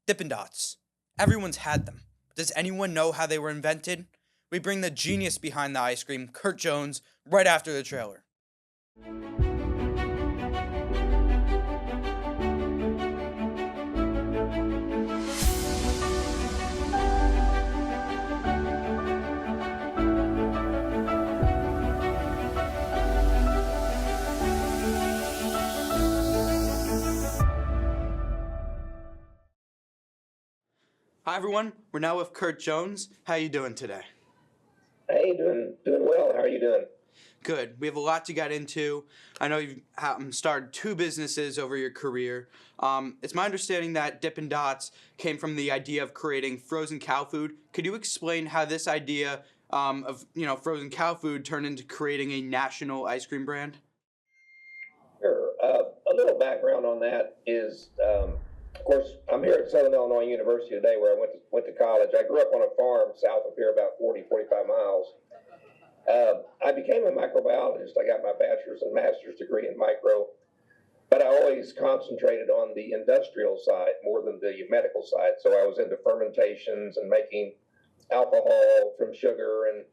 Dippin' Dots. Everyone's had them. Does anyone know how they were invented? We bring the genius behind the ice cream, Curt Jones, right after the trailer. Hi everyone, we're now with Curt Jones. How you doing today? Hey, doing well. How are you doing? Good. We have a lot to get into. I know you've started two businesses over your career. It's my understanding that Dippin' Dots came from the idea of creating frozen cow food. Could you explain how this idea of frozen cow food turned into creating a national ice cream brand? Sure. A little background on that is, of course, I'm here at Southern Illinois University today where I went to college. I grew up on a farm south of here about 45 miles. I became a microbiologist. I got my bachelor's and master's degree in micro, but I always concentrated on the industrial side more than the medical side. So I was into fermentations and making alcohol from sugar and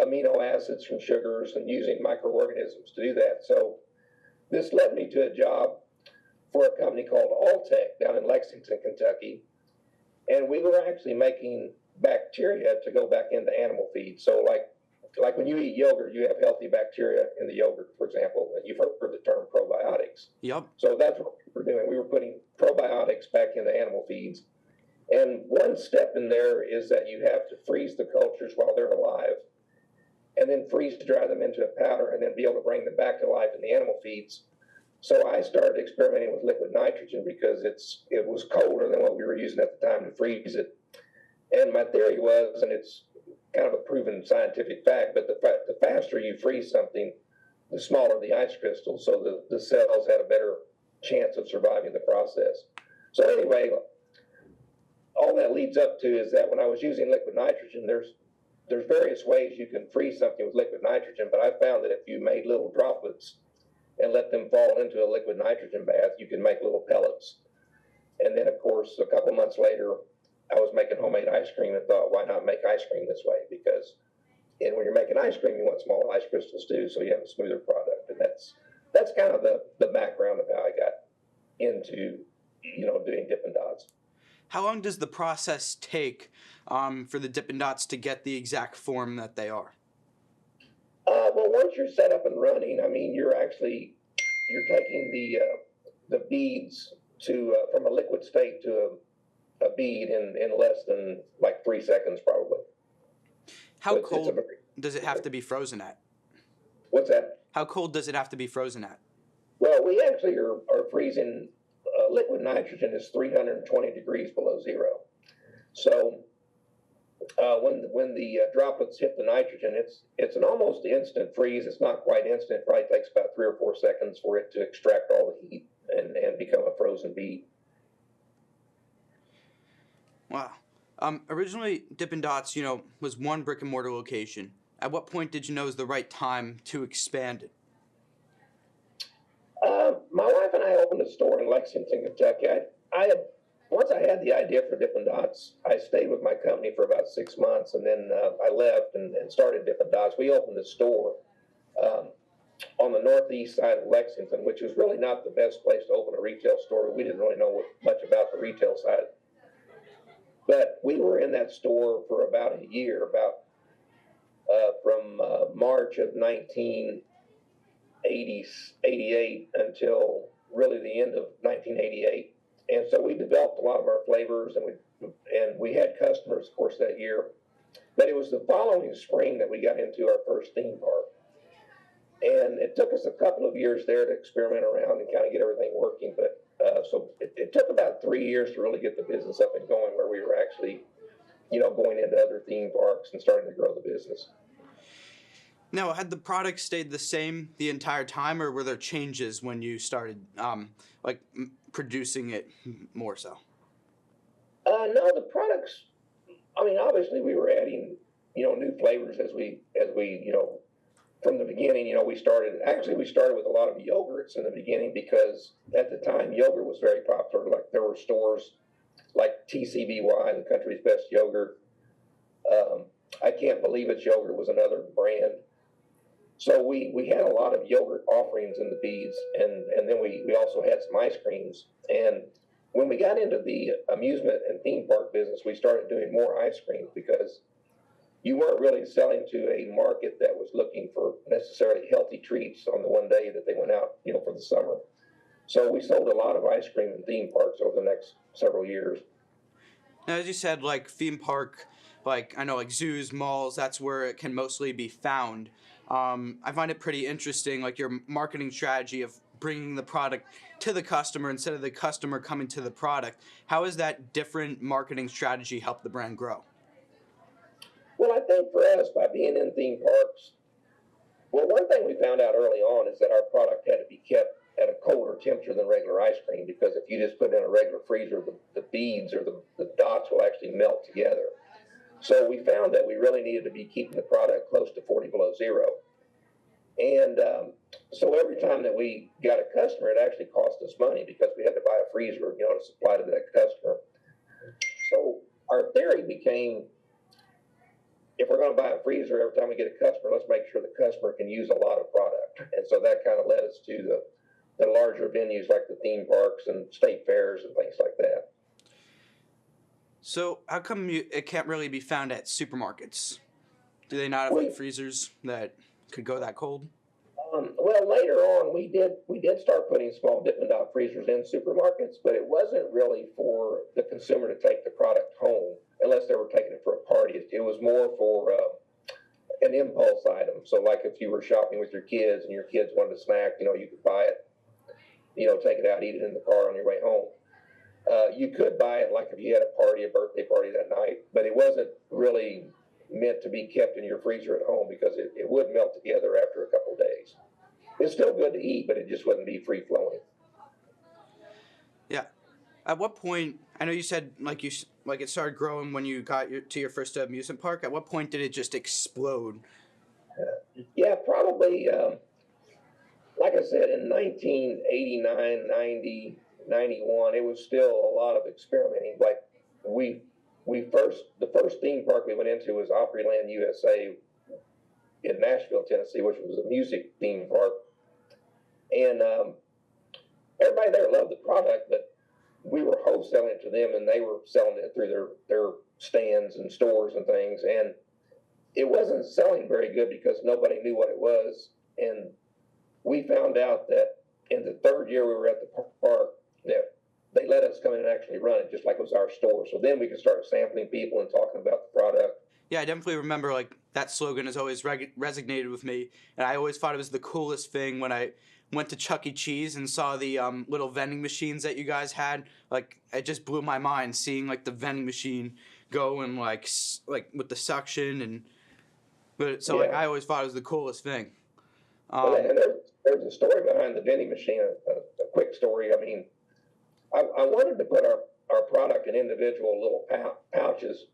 amino acids from sugars and using microorganisms to do that. So this led me to a job for a company called Alltech down in Lexington, Kentucky. And we were actually making bacteria to go back into animal feed. So like when you eat yogurt, you have healthy bacteria in the yogurt, for example, and you've heard the term probiotics. Yep. So that's what we were doing. We were putting probiotics back into animal feeds. And one step in there is that you have to freeze the cultures while they're alive, and then freeze to dry them into a powder, and then be able to bring them back to life in the animal feeds. So I started experimenting with liquid nitrogen because it was colder than what we were using at the time to freeze it. And my theory was, and it's kind of a proven scientific fact, but the faster you freeze something, the smaller the ice crystal, so the cells had a better chance of surviving the process. So anyway, all that leads up to is that when I was using liquid nitrogen, there's various ways you can freeze something with liquid nitrogen, but I found that if you made little droplets and let them fall into a liquid nitrogen bath, you can make little pellets. And then, of course, a couple months later, I was making homemade ice cream and thought, why not make ice cream this way? Because when you're making ice cream, you want small ice crystals too, so you have a smoother product. And that's kind of the background of how I got into doing Dippin' Dots. How long does the process take for the Dippin' Dots to get the exact form that they are? Well, once you're set up and running, I mean, you're taking the beads from a liquid state to a bead in less than like 3 seconds, probably. How cold does it have to be frozen at? What's that? How cold does it have to be frozen at? Well, we actually are freezing. Liquid nitrogen is 320 degrees below zero. So when the droplets hit the nitrogen, it's an almost instant freeze. It's not quite instant. It probably takes about 3 or 4 seconds for it to extract all the heat and become a frozen bead. Wow. Originally, Dippin' Dots, was one brick and mortar location. At what point did you know it was the right time to expand it? My wife and I opened a store in Lexington, Kentucky. Once I had the idea for Dippin' Dots, I stayed with my company for about 6 months, and then I left and started Dippin' Dots. We opened a store on the northeast side of Lexington, which was really not the best place to open a retail store. We didn't really know much about the retail side. But we were in that store for about a year, from March of 1988 until really the end of 1988. And so we developed a lot of our flavors, and we had customers, of course, that year. But it was the following spring that we got into our first theme park. And it took us a couple of years there to experiment around and kind of get everything working. But so it took about 3 years to really get the business up and going, where we were actually, going into other theme parks and starting to grow the business. Now, had the product stayed the same the entire time, or were there changes when you started, producing it more so? No, the products. I mean, obviously, we were adding, new flavors as we, from the beginning. We started with a lot of yogurts in the beginning because at the time yogurt was very popular. Like there were stores like TCBY, the country's best yogurt. I Can't Believe It's Yogurt was another brand. So we had a lot of yogurt offerings in the beads, and then we also had some ice creams. And when we got into the amusement and theme park business, we started doing more ice cream because you weren't really selling to a market that was looking for necessarily healthy treats on the one day that they went out, for the summer. So we sold a lot of ice cream in theme parks over the next several years. Now, as you said, like theme park, like I know like zoos, malls, that's where it can mostly be found. I find it pretty interesting, like your marketing strategy of bringing the product to the customer instead of the customer coming to the product. How has that different marketing strategy helped the brand grow? Well, I think for us, by being in theme parks, well, one thing we found out early on is that our product had to be kept at a colder temperature than regular ice cream, because if you just put it in a regular freezer, the beads or the dots will actually melt together. So we found that we really needed to be keeping the product close to 40 below zero. And so every time that we got a customer, it actually cost us money because we had to buy a freezer, to supply to that customer. So our theory became, if we're going to buy a freezer every time we get a customer, let's make sure the customer can use a lot of product. And so that kind of led us to the larger venues like the theme parks and state fairs and things like that. So how come it can't really be found at supermarkets? Do they not have like freezers that could go that cold? Well, later on, we did start putting small Dippin' Dot freezers in supermarkets, but it wasn't really for the consumer to take the product home unless they were taking it for a party. It was more for an impulse item. So like if you were shopping with your kids and your kids wanted a snack, you could buy it, take it out, eat it in the car on your way home. You could buy it like if you had a party, a birthday party that night, but it wasn't really meant to be kept in your freezer at home because it would melt together after a couple of days. It's still good to eat, but it just wouldn't be free flowing. Yeah. At what point? I know you said like it started growing when you got to your first amusement park. At what point did it just explode? Yeah, probably. Like I said, in 1989, 90, 91, it was still a lot of experimenting. Like the first theme park we went into was Opryland, USA, in Nashville, Tennessee, which was a music theme park. And everybody there loved the product, but we were wholesaling it to them, and they were selling it through their stands and stores and things. And it wasn't selling very good because nobody knew what it was. And we found out that in the third year we were at the park, that they let us come in and actually run it just like it was our store. So then we could start sampling people and talking about the product. Yeah, I definitely remember like that slogan has always resonated with me, and I always thought it was the coolest thing when I went to Chuck E. Cheese and saw the little vending machines that you guys had. Like it just blew my mind seeing like the vending machine go and like with the suction like I always thought it was the coolest thing. And there's a story behind the vending machine. A quick story. I mean, I wanted to put our product in individual little pouches,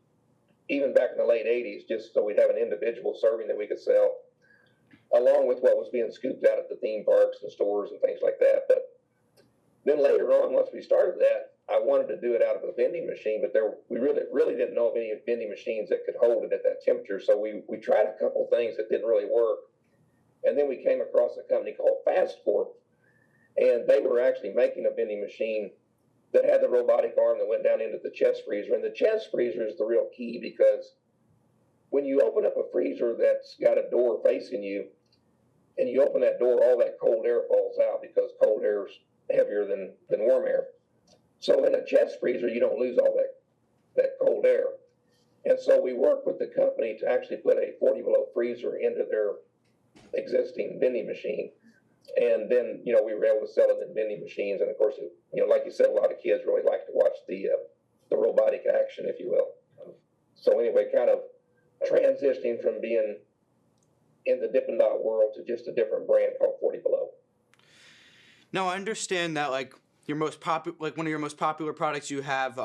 even back in the late 80s, just so we'd have an individual serving that we could sell, along with what was being scooped out at the theme parks and stores and things like that. But then later on, once we started that, I wanted to do it out of a vending machine, but we really didn't know of any vending machines that could hold it at that temperature. So we tried a couple things that didn't really work. And then we came across a company called Fast Corp, and they were actually making a vending machine that had the robotic arm that went down into the chest freezer. And the chest freezer is the real key, because when you open up a freezer that's got a door facing you, and you open that door, all that cold air falls out because cold air is heavier than warm air. So in a chest freezer, you don't lose all that cold air. And so we worked with the company to actually put a 40 below freezer into their existing vending machine. And then, we were able to sell it in vending machines. And of course, like you said, a lot of kids really like to watch the robotic action, if you will. So anyway, kind of transitioning from being in the Dippin' Dot world to just a different brand called 40 Below. No, I understand that like one of your most popular products you have,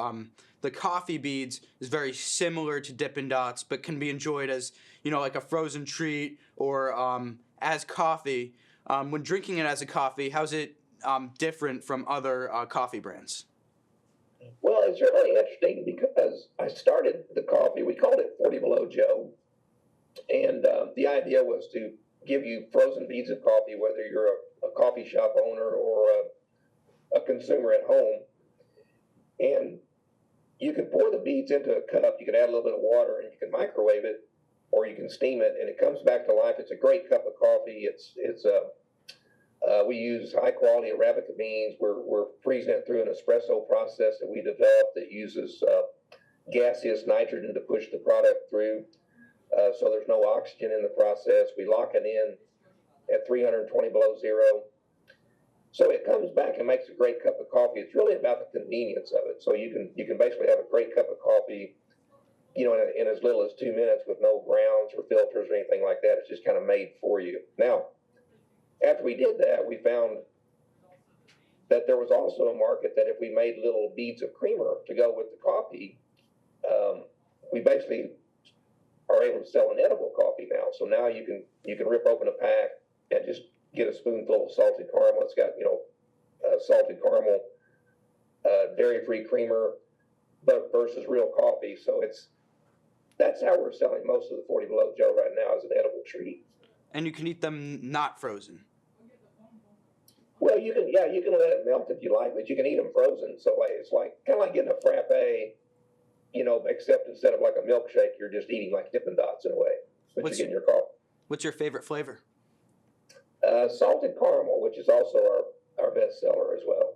the coffee beads, is very similar to Dippin' Dots, but can be enjoyed as like a frozen treat or as coffee. When drinking it as a coffee, how's it different from other coffee brands? Well, it's really interesting because I started the coffee. We called it 40 Below Joe, and the idea was to give you frozen beads of coffee, whether you're a coffee shop owner or a consumer at home. And you can pour the beads into a cup. You can add a little bit of water, and you can microwave it, or you can steam it, and it comes back to life. It's a great cup of coffee. We use high quality Arabica beans. We're freezing it through an espresso process that we developed that uses gaseous nitrogen to push the product through. So there's no oxygen in the process. We lock it in at 320 below zero. So it comes back and makes a great cup of coffee. It's really about the convenience of it. So you can basically have a great cup of coffee, in as little as 2 minutes with no grounds or filters or anything like that. It's just kind of made for you. Now, after we did that, we found that there was also a market that if we made little beads of creamer to go with the coffee, we basically are able to sell an edible coffee now. So now you can rip open a pack and just get a spoonful of salted caramel. It's got salted caramel, dairy-free creamer, but versus real coffee. So that's how we're selling most of the 40 Below Joe right now, as an edible treat. And you can eat them not frozen. Well, you can let it melt if you like, but you can eat them frozen. So it's like kind of like getting a frappe, except instead of like a milkshake, you're just eating like Dippin' Dots in a way, but you're getting your coffee. What's your favorite flavor? Salted caramel, which is also our best seller as well.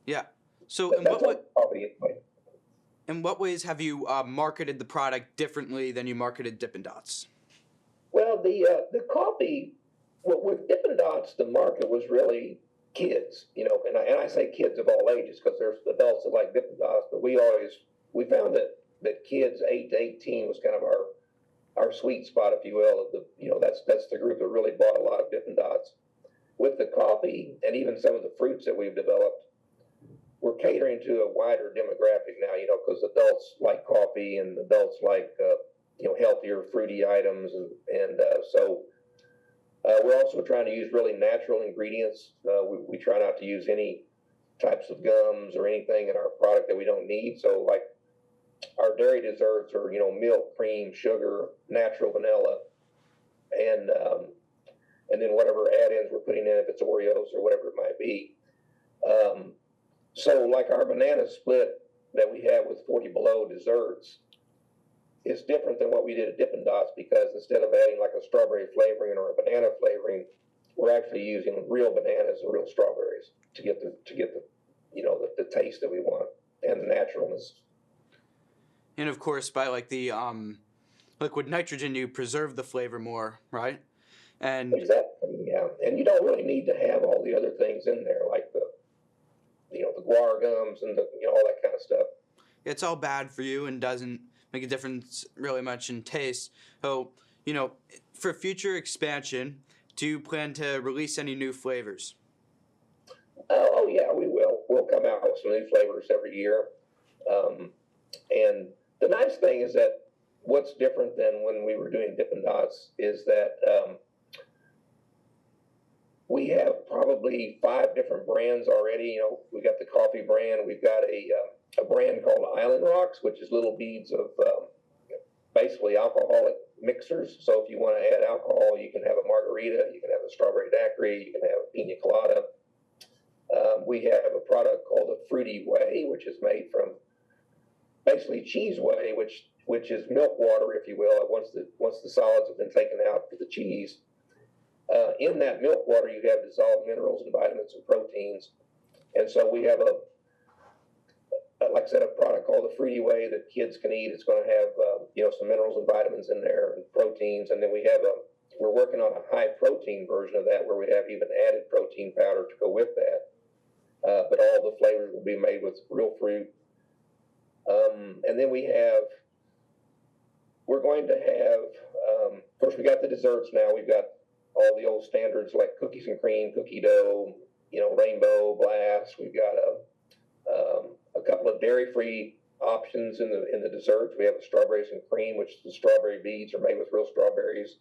Yeah. So in what ways have you marketed the product differently than you marketed Dippin' Dots? Well, the coffee, with Dippin' Dots, the market was really kids, and I say kids of all ages because there's adults that like Dippin' Dots, but we found that kids 8 to 18 was kind of our sweet spot, if you will. That's the group that really bought a lot of Dippin' Dots. With the coffee and even some of the fruits that we've developed, we're catering to a wider demographic now, because adults like coffee and adults like healthier fruity items, and so we're also trying to use really natural ingredients. We try not to use any types of gums or anything in our product that we don't need. So like our dairy desserts are milk, cream, sugar, natural vanilla, and then whatever add-ins we're putting in, if it's Oreos or whatever it might be. So like our banana split that we have with 40 Below desserts is different than what we did at Dippin' Dots, because instead of adding like a strawberry flavoring or a banana flavoring, we're actually using real bananas and real strawberries to get the the taste that we want and the naturalness. And of course, by like the liquid nitrogen, you preserve the flavor more, right? And exactly, yeah. And you don't really need to have all the other things in there, like the guar gums and all that kind of stuff. It's all bad for you and doesn't make a difference really much in taste. So, for future expansion, do you plan to release any new flavors? Oh yeah, we will. We'll come out with some new flavors every year. And the nice thing is that what's different than when we were doing Dippin' Dots is that we have probably 5 different brands already. We got the coffee brand. We've got a brand called Island Rocks, which is little beads of basically alcoholic mixers. So if you want to add alcohol, you can have a margarita, you can have a strawberry daiquiri, you can have a pina colada. We have a product called the Fruity Whey, which is made from basically cheese whey, which is milk water, if you will. Once the solids have been taken out for the cheese, in that milk water you have dissolved minerals and vitamins and proteins. And so we have like I said, a product called the Fruity Whey that kids can eat. It's going to have some minerals and vitamins in there and proteins. And then we're working on a high protein version of that where we have even added protein powder to go with that. But all the flavors will be made with real fruit. And then we're going to have, of course, we got the desserts now. We've got all the old standards like cookies and cream, cookie dough, rainbow, blast. We've got a couple of dairy-free options in the desserts. We have the strawberries and cream, which the strawberry beads are made with real strawberries.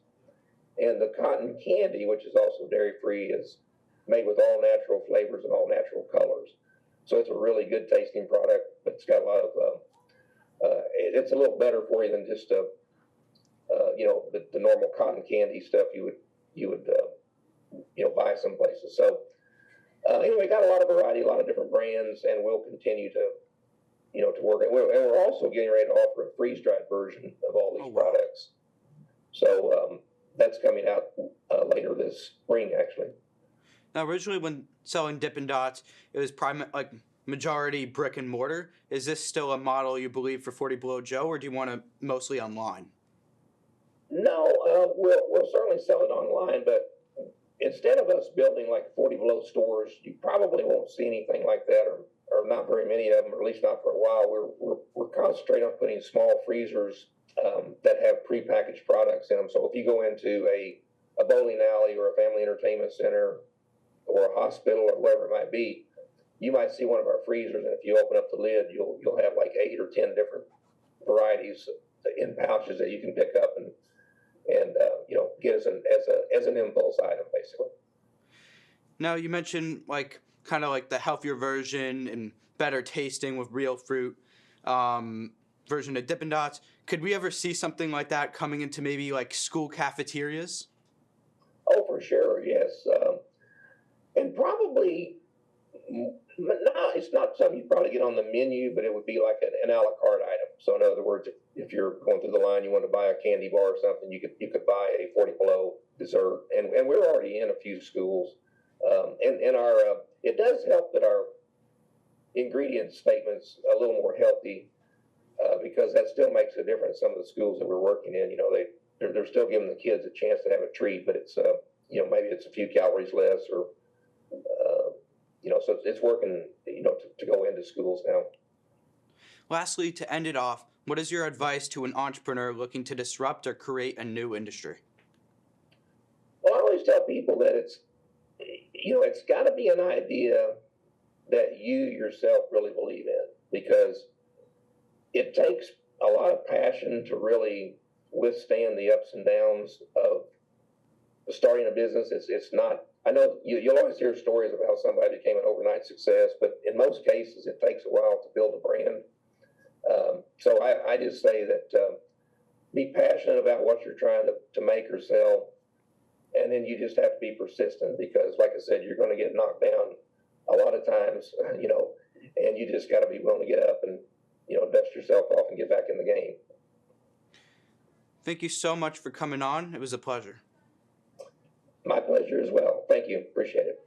And the cotton candy, which is also dairy-free, is made with all natural flavors and all natural colors. So it's a really good tasting product, but it's got a lot of, it's a little better for you than just, the normal cotton candy stuff you would buy some places. So anyway, got a lot of variety, a lot of different brands, and we'll continue to work it. And we're also getting ready to offer a freeze-dried version of all these products. So that's coming out later this spring, actually. Now, originally when selling Dippin' Dots, it was majority brick and mortar. Is this still a model you believe for 40 Below Joe, or do you want to mostly online? No, we'll certainly sell it online, but instead of us building like 40 Below stores, you probably won't see anything like that, or not very many of them, or at least not for a while. We're concentrating on putting small freezers that have prepackaged products in them. So if you go into a bowling alley or a family entertainment center or a hospital or wherever it might be, you might see one of our freezers, and if you open up the lid, you'll have like 8 or 10 different varieties in pouches that you can pick up and get as an impulse item, basically. Now, you mentioned kind of like the healthier version and better tasting with real fruit version of Dippin' Dots. Could we ever see something like that coming into maybe like school cafeterias? Oh, for sure, yes. And probably, no, it's not something you'd probably get on the menu, but it would be like an a la carte item. So in other words, if you're going through the line, you want to buy a candy bar or something, you could buy a 40 Below dessert. And we're already in a few schools. And our it does help that our ingredient statement's a little more healthy because that still makes a difference. Some of the schools that we're working in, they're still giving the kids a chance to have a treat, but it's maybe it's a few calories less, or so it's working to go into schools now. Lastly, to end it off, what is your advice to an entrepreneur looking to disrupt or create a new industry? Well, I always tell people that it's got to be an idea that you yourself really believe in, because it takes a lot of passion to really withstand the ups and downs of starting a business. It's not, I know you'll always hear stories of how somebody became an overnight success, but in most cases it takes a while to build a brand. So I just say that be passionate about what you're trying to make or sell, and then you just have to be persistent, because like I said, you're going to get knocked down a lot of times, and you just got to be willing to get up and dust yourself off and get back in the game. Thank you so much for coming on. It was a pleasure. My pleasure as well. Thank you. Appreciate it.